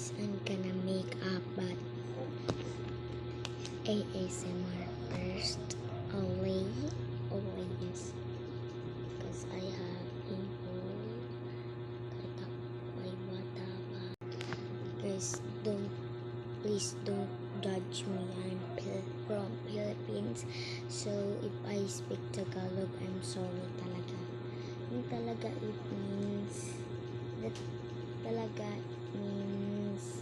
guys, I'm gonna make up but ASMR first. Always because I have info kahit ako ay bata pa. Guys, please don't judge me. I'm from Philippines, so if I speak Tagalog, I'm sorry talaga. Yung talaga it means that talaga means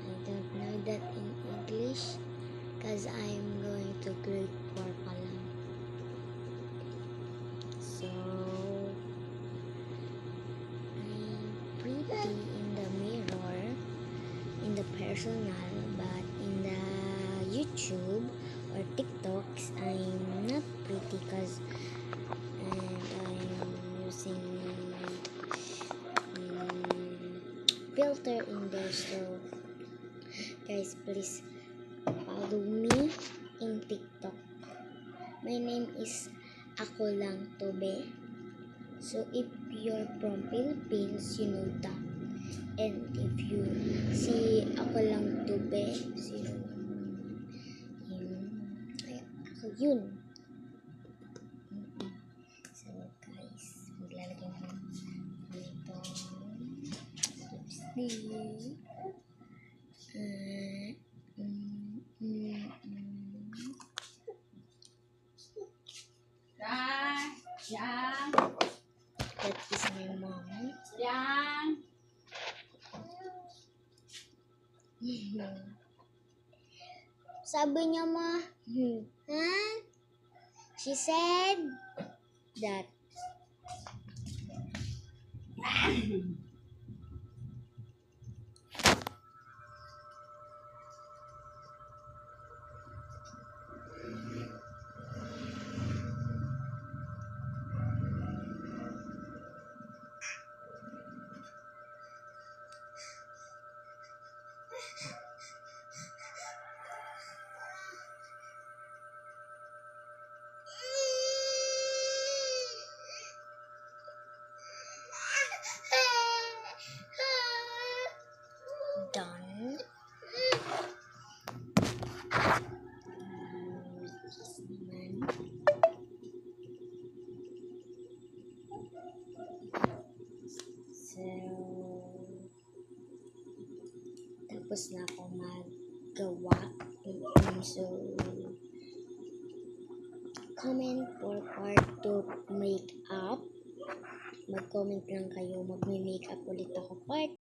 I don't know that in English because I'm going to grade 4 pa lang. So I'm pretty in the mirror, in the personal, but in the YouTube or TikToks I'm not pretty because I'm using filter in there. So guys, please follow me in TikTok. My name is Ako Lang Tobe. So if you're from Philippines, you know that. And if you see Ako Lang Tobe, so yun. So guys, maglalagay mo nito lipstick. Yan. That is my mom. Yan. Sabi niya ma, she said that. Done. So, tapos na ako maggawa. So, comment for part 2 makeup. Mag-comment lang kayo, mag-makeup ulit ako part